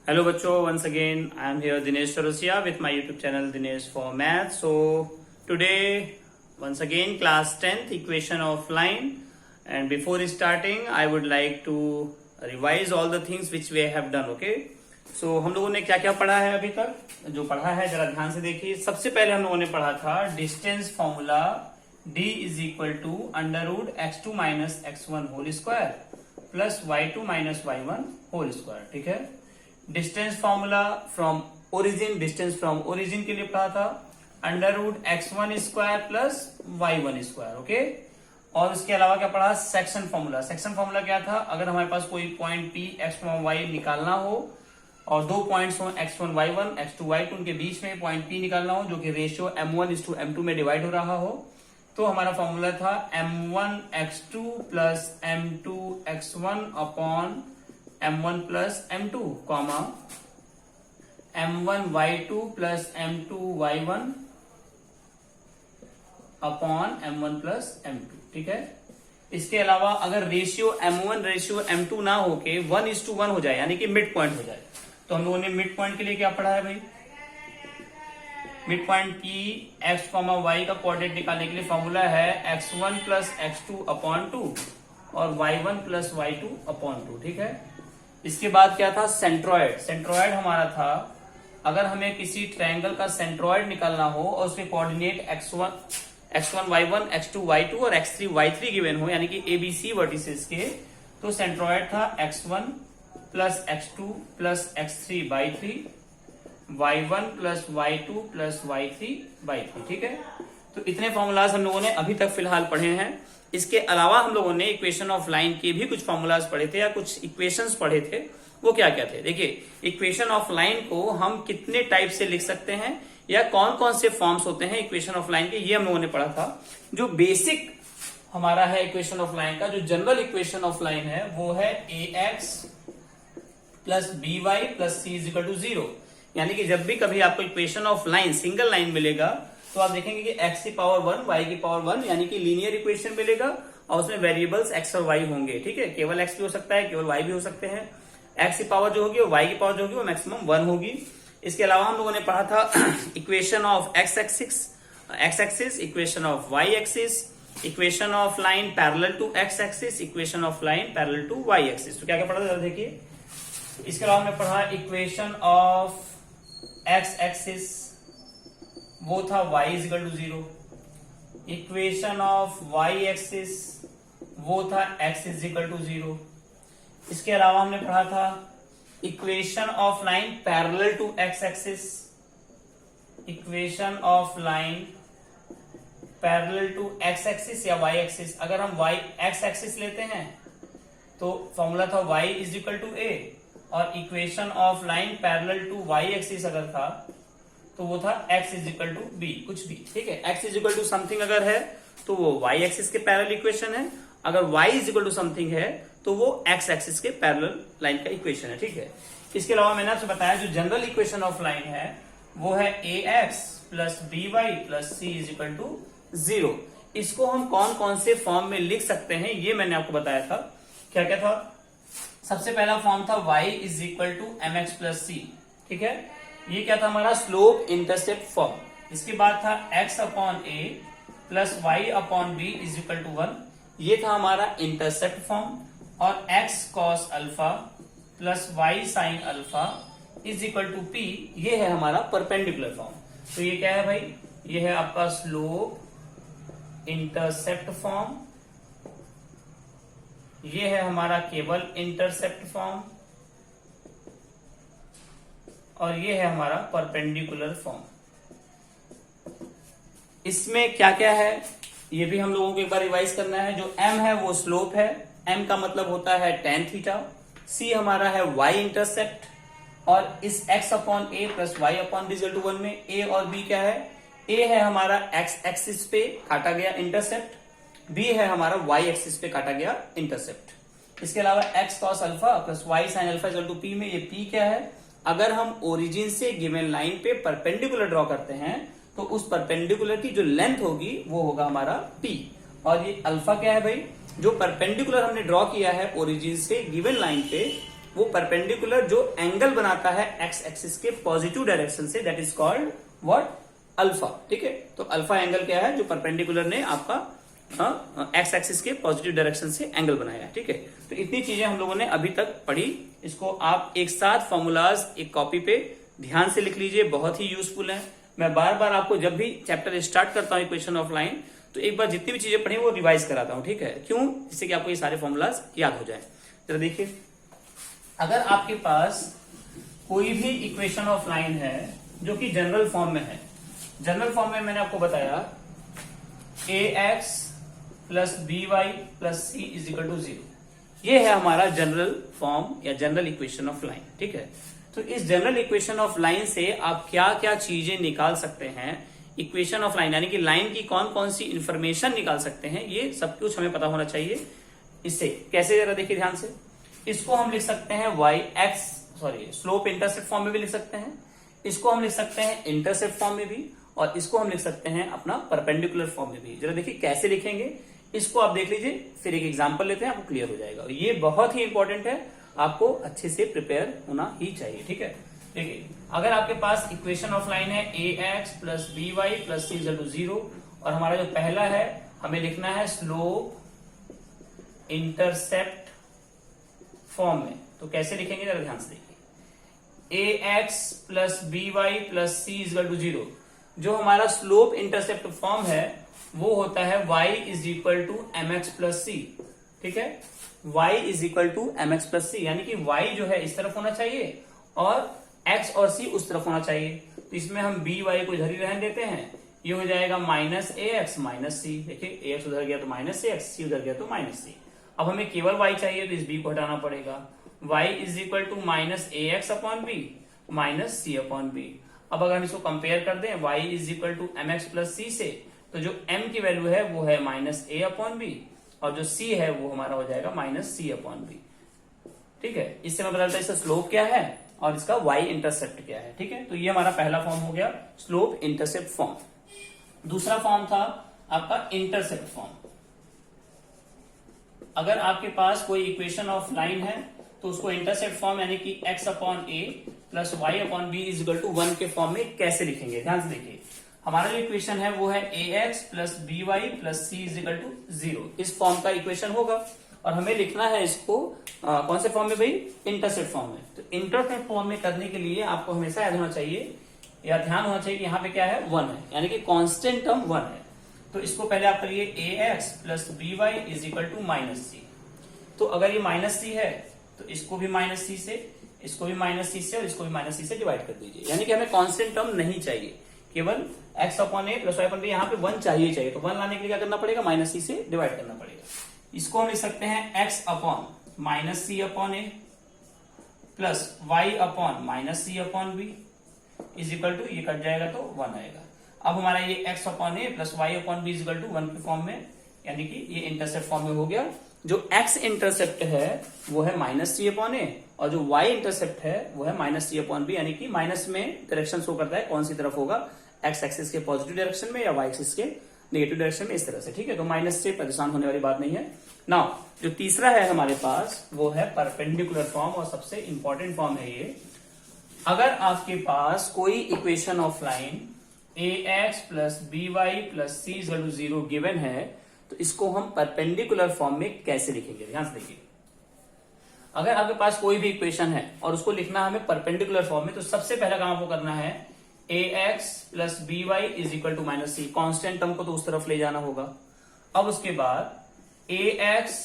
Hello बच्चों, once again I am here Dinesh Charosia with my YouTube channel Dinesh for Math. So today once again class 10th equation of line, and before starting I would like to revise all the things which we have done. Okay, so हम लोगों ने क्या क्या पढ़ा है अभी तक, जो पढ़ा है जरा ध्यान से देखिए। सबसे पहले हम लोगों ने पढ़ा था distance formula d is equal to under root x2 minus x1 whole square plus y2 minus y1 whole square. ठीक है, distance formula from origin, distance from origin के लिए पढ़ा था under root x1 square plus y1 square. Okay, और उसके अलावा क्या पढ़ा, सेक्शन फॉर्मूला। सेक्शन फॉर्मूला क्या था, अगर हमारे पास कोई पॉइंट p x y निकालना हो और दो पॉइंट्स हो x1 y1 x2 y2, उनके बीच में पॉइंट p निकालना हो जो कि रेशियो m1:m2 में डिवाइड हो रहा हो, तो हमारा फॉर्मूला था m1 x2 plus m2 x1 upon m1 plus m2 comma m1 y2 plus m2 y1 upon m1 plus m2। ठीक है, इसके अलावा अगर रेशियो m1 रेशियो m2 ना हो के 1:1 हो जाए, यानी कि मिड पॉइंट हो जाए, तो हम लोगों ने मिड पॉइंट के लिए क्या पढ़ा है भाई, मिड पॉइंट की x, y का कोऑर्डिनेट निकालने के लिए फॉर्मूला है x1 प्लस x2 अपॉन 2 और y1 प्लस y2 अपॉन 2। ठीक है, इसके बाद क्या था, सेंट्रॉयड। सेंट्रॉयड हमारा था, अगर हमें किसी ट्रायंगल का सेंट्रॉयड निकालना हो और उसके coordinate x1 y1 x2 y2 और x3 y3 गिवन हो, यानी कि ABC वर्टिसेस के, तो सेंट्रॉयड था x1 plus x2 plus x3 y3 y1 plus y2 plus y3 y3। ठीक है, तो इतने फॉर्मूलाज हम लोगों ने अभी तक फिलहाल पढ़े हैं। इसके अलावा हम लोगों ने इक्वेशन ऑफ लाइन के भी कुछ फॉर्मूलाज पढ़े थे या कुछ इक्वेशंस पढ़े थे। वो क्या क्या थे, देखिए, इक्वेशन ऑफ लाइन को हम कितने टाइप से लिख सकते हैं या कौन कौन से फॉर्म्स होते हैं इक्वेशन ऑफ लाइन के, ये हम लोगों ने पढ़ा था। जो बेसिक हमारा है इक्वेशन ऑफ लाइन का, जो जनरल इक्वेशन ऑफ लाइन है, वो है ax plus by plus c is equal to 0। यानी कि जब भी कभी आपको equation of line single line मिलेगा तो आप देखेंगे कि x की पावर 1 y की पावर 1, यानी कि लीनियर इक्वेशन मिलेगा और उसमें वेरिएबल्स x और y होंगे। ठीक है, केवल x भी हो सकता है, केवल y भी हो सकते हैं। x की पावर जो होगी और y की पावर जो होगी वो मैक्सिमम 1 होगी। इसके अलावा हम लोगों ने पढ़ा था equation of x axis, equation of y axis, equation of line parallel to x axis, equation of line parallel to y axis. तो क्या क्या पढ़ा था देखिए। इसके अलावा हमने पढ़ा इक्वेशन ऑफ x एक्सिस, वो था y is equal to 0। Equation of y axis, वो था x इज इक्वल टू 0। इसके अलावा हमने पढ़ा था equation of line parallel to x axis, equation of line parallel to x axis या y एक्सिस। अगर हम x एक्सिस लेते हैं तो फॉर्मूला था y is equal to a, और equation of line parallel to y axis अगर था तो वो था x is equal to b, कुछ भी। ठीक है, x is equal to something अगर है तो वो y एक्सिस के पैरेलल इक्वेशन है, अगर y is equal to something है तो वो x एक्सिस के पैरेलल लाइन का इक्वेशन है। ठीक है, इसके अलावा मैंने आपसे बताया जो जनरल इक्वेशन ऑफ लाइन है वो है ax plus by plus c is equal to 0। इसको हम कौन कौन से फॉर्म में लिख सकते हैं ये मैंने आपको बताया था। क्या क्या था, सबसे पहला फॉर्म था y is equal to mx plus c। ठीक है, ये क्या था हमारा स्लोप इंटरसेप्ट फॉर्म। इसके बाद था x upon a plus y upon b is equal to 1, ये था हमारा इंटरसेप्ट फॉर्म। और x cos alpha plus y sine alpha is equal to p, ये है हमारा परपेंडिकुलर फॉर्म। तो ये क्या है भाई, ये है आपका स्लोप इंटरसेप्ट फॉर्म, ये है हमारा केवल इंटरसेप्ट फॉर्म, और ये है हमारा परपेंडिकुलर फॉर्म। इसमें क्या क्या है ये भी हम लोगों को एक बार रिवाइज करना है। जो m है वो स्लोप है, m का मतलब होता है tan थीटा, c हमारा है y इंटरसेप्ट, और इस x upon a plus y upon b equal to 1 में a और b क्या है, a है हमारा x एक्सिस पे काटा गया इंटरसेप्ट, b है हमारा y एक्सिस पे काटा गया इंटरसेप्ट। इसके अलावा x cos alpha plus y sine alpha equal to p में ये p क्या है, अगर हम ओरिजिन से गिवन लाइन पे परपेंडिकुलर ड्रॉ करते हैं तो उस परपेंडिकुलर की जो लेंथ होगी वो होगा हमारा p, और ये अल्फा क्या है भाई, जो परपेंडिकुलर हमने ड्रॉ किया है ओरिजिन से गिवन लाइन पे वो परपेंडिकुलर जो एंगल बनाता है एक्स एक्सिस के पॉजिटिव डायरेक्शन से, that is called what, alpha. ठीक है, तो अल्फा एंगल क्या है, जो परपेंडिकुलर ने आपका एक्स एक्सिस के पॉजिटिव डायरेक्शन से एंगल बनाया है। ठीक है, तो इतनी चीजें हम लोगों ने अभी तक पढ़ी। इसको आप एक साथ फॉर्मूलाज एक कॉपी पे ध्यान से लिख लीजिए, बहुत ही यूजफुल है। मैं बार बार आपको जब भी चैप्टर स्टार्ट करता हूँ इक्वेशन ऑफ लाइन, तो एक बार जितनी भी चीजें पढ़ी वो रिवाइज कराता हूँ। ठीक है, क्यों, जिससे कि आपको ये सारे फॉर्मूलाज याद हो जाए। जरा देखिए, अगर आपके पास कोई भी इक्वेशन ऑफ लाइन है जो कि जनरल फॉर्म में है, जनरल फॉर्म में मैंने आपको बताया A X plus B Y plus C is equal to 0, ये है हमारा जनरल फॉर्म या जनरल इक्वेशन ऑफ लाइन। ठीक है, तो इस जनरल इक्वेशन ऑफ लाइन से आप क्या क्या चीजें निकाल सकते हैं, इक्वेशन ऑफ लाइन यानी कि लाइन की कौन कौन सी इंफॉर्मेशन निकाल सकते हैं, ये सब कुछ हमें पता होना चाहिए। इससे कैसे, जरा देखिए ध्यान से, इसको हम लिख सकते हैं Y X slope intercept form में भी लिख सकते हैं, इसको हम लिख सकते हैं इंटरसेप्ट फॉर्म में भी, और इसको हम लिख सकते हैं अपना परपेंडिकुलर फॉर्म में भी। जरा देखिए कैसे लिखेंगे, इसको आप देख लीजिए, फिर एक एग्जांपल लेते हैं, आपको क्लियर हो जाएगा। ये बहुत ही इंपॉर्टेंट है, आपको अच्छे से प्रिपेयर होना ही चाहिए। ठीक है, देखिए अगर आपके पास इक्वेशन ऑफ लाइन है A X plus B Y plus C equal to 0, और हमारा जो पहला है हमें लिखना है स्लोप इंटरसेप्ट फॉर्म में, तो कैसे लिखेंगे जरा ध्यान से देखिए। A X plus B Y plus C equal to 0, जो हमारा स्लोप इंटरसेप्ट फॉर्म है वो होता है y is equal to M X plus C. ठीक है, y is equal to M X plus C, यानी कि y जो है इस तरफ होना चाहिए और x और c उस तरफ होना चाहिए। तो इसमें हम b y को इधर ही रहने देते हैं, ये हो जाएगा माइनस ए एक्स माइनस सी। देखिए ए एक्स उधर गया तो माइनस ए एक्स, सी उधर गया तो माइनस सी। अब हमें केवल y चाहिए तो इस b को हटाना पड़ेगा, y is equal to minus A X upon B minus C upon B. अब अगर हम इसको कंपेयर कर दें y is equal to M X plus C से, तो जो m की वैल्यू है वो है माइनस ए अपॉन बी, और जो c है वो हमारा हो जाएगा माइनस सी अपॉन बी। ठीक है, इससे मैं बताता हूं इसका स्लोप क्या है और इसका y इंटरसेप्ट क्या है। ठीक है, तो ये हमारा पहला फॉर्म हो गया स्लोप इंटरसेप्ट फॉर्म। दूसरा फॉर्म था आपका इंटरसेप्ट फॉर्म। अगर आपके पास कोई इक्वेशन ऑफ लाइन है तो उसको इंटरसेप्ट फॉर्म यानी कि x upon A plus Y upon B is equal to 1 के फॉर्म में कैसे लिखेंगे, ध्यान से देखिए। हमारा जो इक्वेशन है वो है A X plus B Y plus C is equal to 0, इस फॉर्म का इक्वेशन होगा, और हमें लिखना है इसको कौन से फॉर्म में भाई, इंटरसेप्ट फॉर्म में। तो इंटरसेप्ट फॉर्म में करने के लिए आपको हमेशा याद होना चाहिए या ध्यान होना चाहिए कि यहाँ पे क्या है, 1 है, यानी कि कांस्टेंट टर्म 1 है। तो इसको पहले आप करिए A X plus B Y is equal to minus C. तो अगर ये माइनस सी है तो इसको भी माइनस सी से, इसको भी माइनस सी से, और इसको भी माइनस सी से डिवाइड कर दीजिए, यानी कि हमें कांस्टेंट टर्म नहीं चाहिए, केवल x upon A plus Y upon B, यहाँ पे 1 चाहिए। तो 1 लाने के लिए क्या करना पड़ेगा, माइनस सी से डिवाइड करना पड़ेगा। इसको हम लिख सकते हैं x upon minus C upon A plus Y upon minus C upon B is equal to, ये कट जाएगा तो 1 आएगा। अब हमारा ये x upon A plus Y upon B is equal to 1 के फॉर्म में, यानी कि ये इंटरसेप्ट फॉर्म में हो गया। जो x इंटरसेप्ट है वो है माइनस सी अपॉन ए, और जो y इंटरसेप्ट है वो है माइनस सी अपॉन बी, यानी कि माइनस में डायरेक्शन शो करता है कौन सी तरफ होगा, x एक्सिस के पॉजिटिव डायरेक्शन में या y एक्सिस के नेगेटिव डायरेक्शन में, इस तरह से। ठीक है, तो माइनस से परेशान होने वाली बात नहीं है। नाउ जो तीसरा है हमारे पास वो है परपेंडिकुलर फॉर्म, और सबसे इंपॉर्टेंट फॉर्म है ये। अगर आपके पास कोई equation of line A X plus B Y plus C equal to 0 given है, तो इसको हम परपेंडिकुलर फॉर्म में कैसे लिखेंगे, ध्यान से देखिए। अगर आपके पास कोई भी इक्वेशन है और उसको लिखना हमें परपेंडिकुलर फॉर्म में, तो सबसे पहला काम आपको करना है A X plus B Y is equal to minus C, constant term को तो उस तरफ ले जाना होगा। अब उसके बाद A X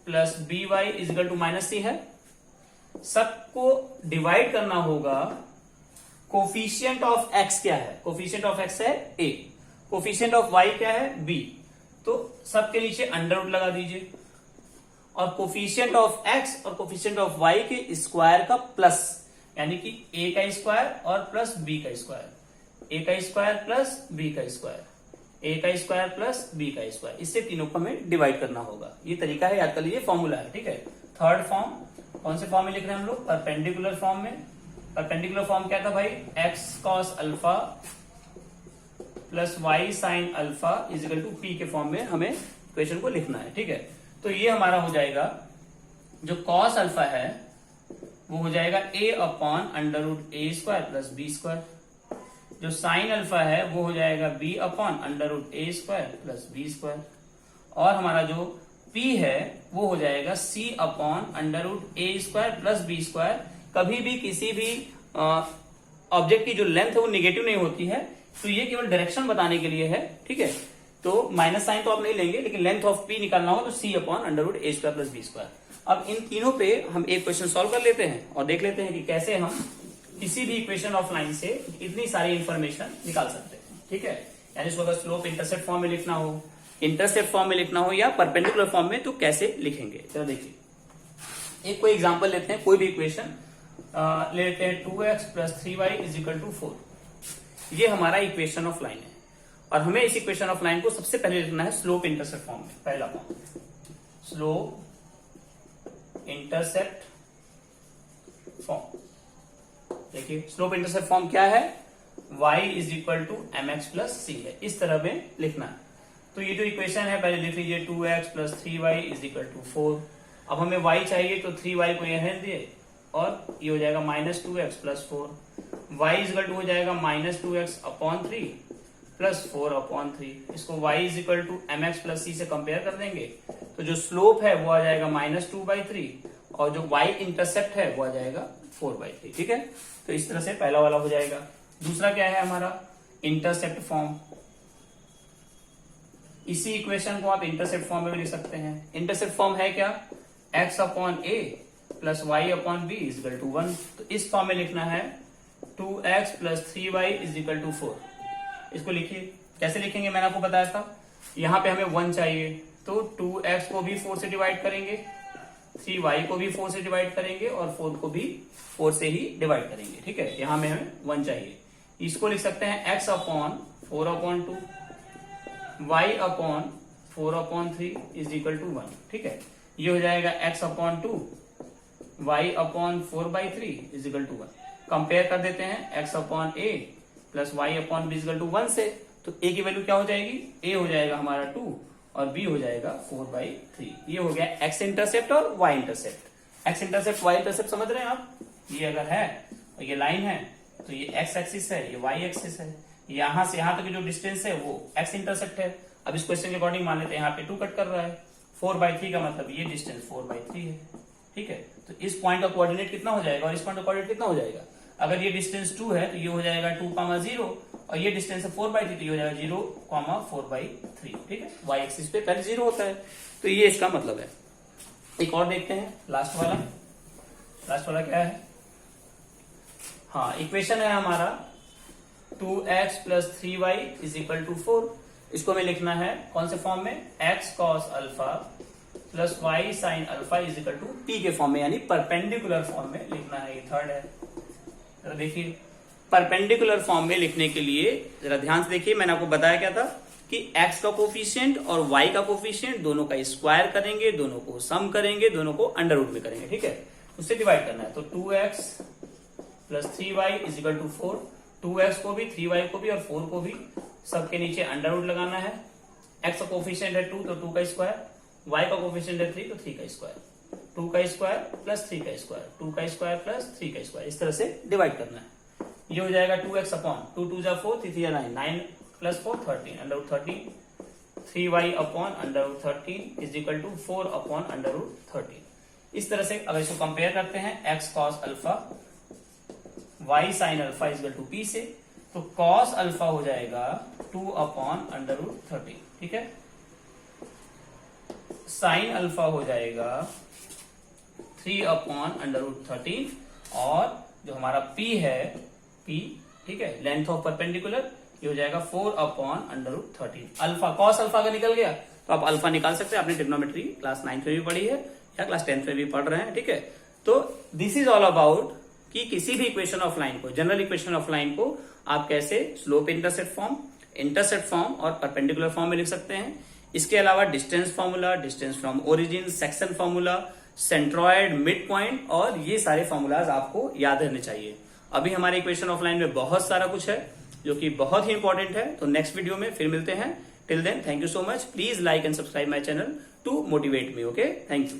plus B Y is equal to minus C है, सबको डिवाइड करना होगा। कोफिशिएंट ऑफ एक्स क्या है, कोफिशिएंट ऑफ एक्स है ए, कोफिशिएंट ऑफ वाई क्या है बी, तो सबके नीचे अंडर रूट लगा दीजिए, और कोफिशिएंट ऑफ एक्स और कोफिशिएंट ऑफ वाई के स्क्वायर का प्लस, यानी कि ए का स्क्वायर और प्लस बी का स्क्वायर, ए का स्क्वायर प्लस बी का स्क्वायर, ए का स्क्वायर प्लस बी का स्क्वायर, इससे तीनों को हमें डिवाइड करना होगा। ये तरीका है, याद कर लीजिए, फॉर्मूला है। ठीक है, थर्ड फॉर्म कौन से फॉर्म में लिख रहे हैं हम लोग, परपेंडिकुलर फॉर्म में। परपेंडिकुलर फॉर्म क्या था भाई, X cos alpha plus Y sine alpha is equal to P के फॉर्म में हमें इक्वेशन को लिखना है। ठीक है, तो ये हमारा हो जाएगा, जो कॉस अल्फा है वो हो जाएगा a upon under root A square plus B square. जो साइन अल्फा है वो हो जाएगा b upon under root A square plus B square. और हमारा जो p है वो हो जाएगा c upon under root A square plus B square. कभी भी किसी भी ऑब्जेक्ट की जो लेंथ है वो निगेटिव नहीं होती है, तो ये केवल डायरेक्शन बताने के लिए है, ठीक है। तो माइनस साइन तो आप नहीं लेंगे, लेकिन लेंथ ऑफ p निकालना हो तो c upon under root A square plus B square. अब इन तीनों पे हम एक क्वेश्चन सॉल्व कर लेते हैं और देख लेते हैं कि कैसे हम किसी भी इक्वेशन ऑफ लाइन से इतनी सारी इंफॉर्मेशन निकाल सकते हैं, ठीक है। यानी इसको अगर स्लोप इंटरसेप्ट फॉर्म में लिखना हो, इंटरसेप्ट फॉर्म में लिखना हो या परपेंडिकुलर फॉर्म में, तो कैसे लिखेंगे। चलो देखिए एक कोई एग्जांपल लेते हैं, कोई भी इक्वेशन ले लेते हैं 2x plus 3y is equal to 4। ये हमारा इक्वेशन ऑफ लाइन है और हमें इस इक्वेशन ऑफ लाइन को सबसे पहले लिखना है स्लोप इंटरसेप्ट फॉर्म में। पहला फॉर्म स्लोप इंटरसेप्ट फॉर्म। देखिए स्लोप इंटरसेप्ट फॉर्म क्या है, y is equal to M X plus C है, इस तरह में लिखना है। तो ये जो इक्वेशन है पहले लिख लीजिए 2x plus 3y is equal to 4। अब हमें y चाहिए तो 3y को यह दिए और ये हो जाएगा minus 2x plus 4। y is equal to हो जाएगा minus 2x upon 3 plus 4 upon 3। इसको y is equal to M X plus C से कंपेयर कर देंगे तो जो स्लोप है वो आ जाएगा माइनस 2/3 और जो y इंटरसेप्ट है वो आ जाएगा 4/3, ठीक है। तो इस तरह से पहला वाला हो जाएगा। दूसरा क्या है हमारा इंटरसेप्ट फॉर्म। इसी इक्वेशन को आप इंटरसेप्ट फॉर्म में भी लिख सकते हैं। इंटरसेप्ट फॉर्म है क्या, x upon a plus Y upon B is equal to 1। तो इस फॉर्म में लिखना है 2x plus 3y is equal to 4। इसको लिखिए, कैसे लिखेंगे मैंने आपको बताया था। यहां पे हमें 1 चाहिए तो 2x को भी 4 से डिवाइड करेंगे, 3y को भी 4 से डिवाइड करेंगे और 4 को भी 4 से ही डिवाइड करेंगे, ठीक है। यहां में हमें 1 चाहिए। इसको लिख सकते हैं x upon 4 upon 2 y upon 4 upon 3 is equal to 1, ठीक है। ये हो जाएगा x upon 2 y upon 4/3 is equal to 1। Compare कर देते हैं x upon a plus y upon b is equal to 1 से। तो a की वैल्यू क्या हो जाएगी, a हो जाएगा हमारा 2 और b हो जाएगा 4/3। ये हो गया x इंटरसेप्ट और y intercept. x intercept y intercept समझ रहे हैं आप। ये अगर है और ये लाइन है तो ये x एक्सिस है, ये y एक्सिस है। यहां से यहां तक जो डिस्टेंस है वो x इंटरसेप्ट है। अब इस क्वेश्चन के अकॉर्डिंग मान लेते हैं यहाँ पे 2 कट कर रहा है, 4/3 का मतलब ये डिस्टेंस 4/3 है, ठीक है। तो इस पॉइंट का कोऑर्डिनेट कितना हो जाएगा और इस पॉइंट का कोऑर्डिनेट कितना हो जाएगा। अगर ये डिस्टेंस 2 है तो ये हो जाएगा 2,0 और ये डिस्टेंस है 4/3 तो ये हो जाएगा 0,4/3, ठीक है। y एक्सिस पे पहले 0 होता है, तो ये इसका मतलब है। एक और देखते हैं लास्ट वाला क्या है। हाँ, इक्वेशन है हमारा 2x plus 3y is equal to 4। इसको हमें लिखना है कौन से फॉर्म में, x cos alpha plus y sine alpha is equal to p के फॉर्म में, यानी परपेंडिकुलर फॉर्म में लिखना है। ये थर्ड है। तो देखिए परपेंडिकुलर फॉर्म में लिखने के लिए जरा ध्यान से देखिए, मैंने आपको बताया क्या था कि x का कोफिशिएंट और y का कोफिशिएंट दोनों का स्क्वायर करेंगे, दोनों को सम करेंगे, दोनों को अंडर रूट में करेंगे, ठीक है। उससे डिवाइड करना है। तो 2x plus 3y is equal to 4। 2x को भी, 3y को भी और 4 को भी सबके नीचे अंडर रूट लगाना है। x का कोफिशिएंट है 2 तो 2 का स्क्वायर, y का कोफिशिएंट है 3 तो 3 का स्क्वायर, 2 का स्क्वायर प्लस 3 का स्क्वायर, 2 का स्क्वायर प्लस 3 का स्क्वायर, इस तरह से डिवाइड करना है। ये हो जाएगा 2x अपॉन 2 2 जा 4 3 3 9 9 plus 4 13 under root 13 3y upon under root 13 is equal to 4 upon under root 13। इस तरह से अगर इसको कंपेयर करते हैं x cos alpha y sine alpha is equal to p से, तो कॉस अल्फा हो जाएगा 2 अपॉन अंडर रूट 13, ठीक है। साइन अल्फा हो जाएगा 3 अपॉन अंडर रूट 13 और जो हमारा p है p, ठीक है, लेंथ ऑफ परपेंडिकुलर, ये हो जाएगा 4 upon under root 13। Alpha cos alpha का निकल गया तो आप अल्फा निकाल सकते हैं। आपने ट्रिग्नोमेट्री क्लास 9th में भी पढ़ी है या क्लास 10th में भी पढ़ रहे हैं, ठीक है। तो दिस इज ऑल अबाउट कि किसी भी इक्वेशन ऑफ लाइन को, जनरल इक्वेशन ऑफ लाइन को आप कैसे स्लोप इंटरसेप्ट फॉर्म और परपेंडिकुलर फॉर्म में लिख सकते हैं। इसके अलावा distance formula, distance from origin, section formula, centroid, mid point और ये सारे फॉर्मूलाज आपको याद रहने चाहिए। अभी हमारे इक्वेशन ऑफ लाइन में बहुत सारा कुछ है जो कि बहुत ही इंपॉर्टेंट है। तो नेक्स्ट वीडियो में फिर मिलते हैं। Till then thank you so much. Please like and subscribe my channel to motivate me. Okay, thank you.